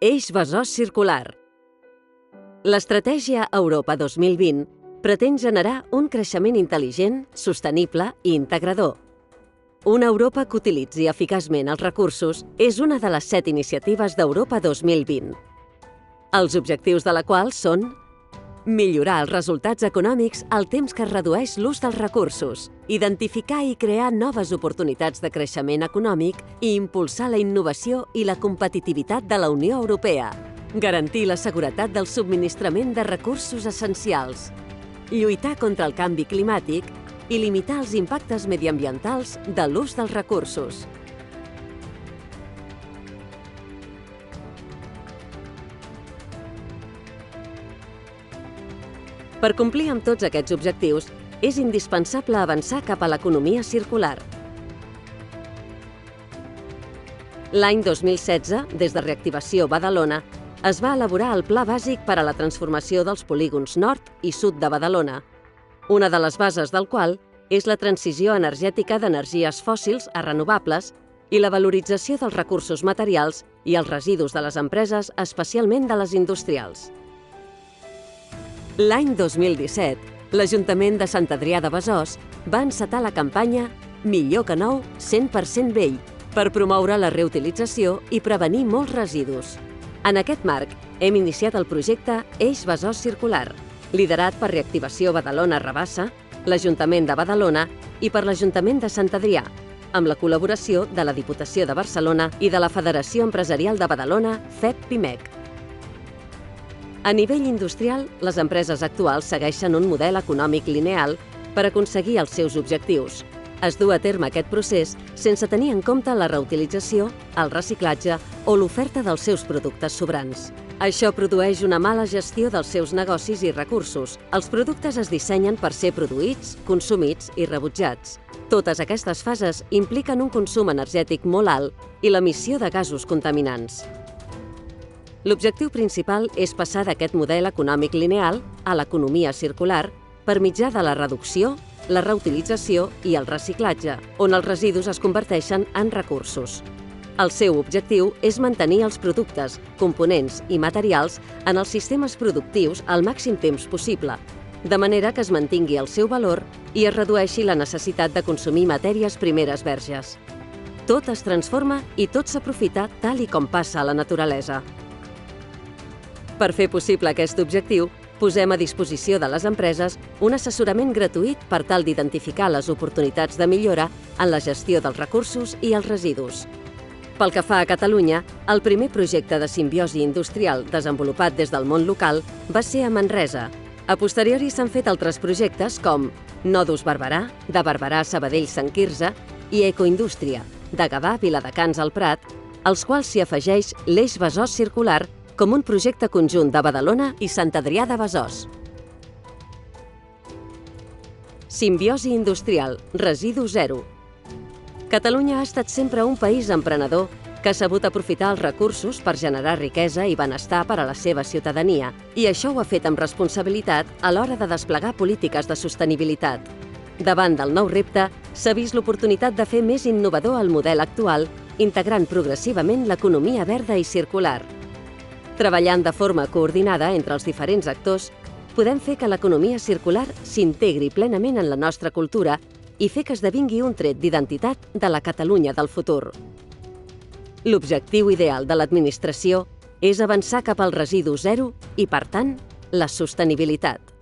Eix Besòs circular. L'estratègia Europa 2020 pretén generar un creixement intel·ligent, sostenible i integrador. Una Europa que utilitzi eficaçment els recursos és una de les 7 iniciatives d'Europa 2020. Els objectius de la qual són millorar els resultats econòmics al temps que es redueix l'ús dels recursos, identificar i crear noves oportunitats de creixement econòmic i impulsar la innovació i la competitivitat de la Unió Europea, garantir la seguretat del subministrament de recursos essencials, lluitar contra el canvi climàtic i limitar els impactes mediambientals de l'ús dels recursos. Per complir amb tots aquests objectius, és indispensable avançar cap a l'economia circular. L'any 2016, des de Reactivació Badalona, es va elaborar el Pla Bàsic per a la transformació dels polígons nord i sud de Badalona, una de les bases del qual és la transició energètica d'energies fòssils a renovables i la valorització dels recursos materials i els residus de les empreses, especialment de les industrials. L'any 2017, l'Ajuntament de Sant Adrià de Besòs va encetar la campanya Millor que nou, 100% vell, per promoure la reutilització i prevenir molts residus. En aquest marc, hem iniciat el projecte Eix Besòs circular, liderat per Reactivació Badalona Rabassa, l'Ajuntament de Badalona i per l'Ajuntament de Sant Adrià, amb la col·laboració de la Diputació de Barcelona i de la Federació Empresarial de Badalona, FEB-Pimec. A nivell industrial, les empreses actuals segueixen un model econòmic lineal per aconseguir els seus objectius. Es du a terme aquest procés sense tenir en compte la reutilització, el reciclatge o l'oferta dels seus productes sobrants. Això produeix una mala gestió dels seus negocis i recursos. Els productes es dissenyen per ser produïts, consumits i rebutjats. Totes aquestes fases impliquen un consum energètic molt alt i l'emissió de gasos contaminants. L'objectiu principal és passar d'aquest model econòmic lineal a l'economia circular per mitjà de la reducció, la reutilització i el reciclatge, on els residus es converteixen en recursos. El seu objectiu és mantenir els productes, components i materials en els sistemes productius al màxim temps possible, de manera que es mantingui el seu valor i es redueixi la necessitat de consumir matèries primeres verges. Tot es transforma i tot s'aprofita tal i com passa a la naturalesa. Per fer possible aquest objectiu, posem a disposició de les empreses un assessorament gratuït per tal d'identificar les oportunitats de millora en la gestió dels recursos i els residus. Pel que fa a Catalunya, el primer projecte de simbiosi industrial desenvolupat des del món local va ser a Manresa. A posteriori s'han fet altres projectes com Nodus Barberà, de Barberà Sabadell Sant Quirze i Ecoindústria, de Gavà Viladecans al Prat, als quals s'hi afegeix l'Eix Besòs circular com un projecte conjunt de Badalona i Sant Adrià de Besòs. Simbiosi industrial, residu zero. Catalunya ha estat sempre un país emprenedor que ha sabut aprofitar els recursos per generar riquesa i benestar per a la seva ciutadania, i això ho ha fet amb responsabilitat a l'hora de desplegar polítiques de sostenibilitat. Davant del nou repte, s'ha vist l'oportunitat de fer més innovador el model actual, integrant progressivament l'economia verda i circular. Treballant de forma coordinada entre els diferents actors, podem fer que l'economia circular s'integri plenament en la nostra cultura i fer que esdevingui un tret d'identitat de la Catalunya del futur. L'objectiu ideal de l'administració és avançar cap al residu zero i, per tant, la sostenibilitat.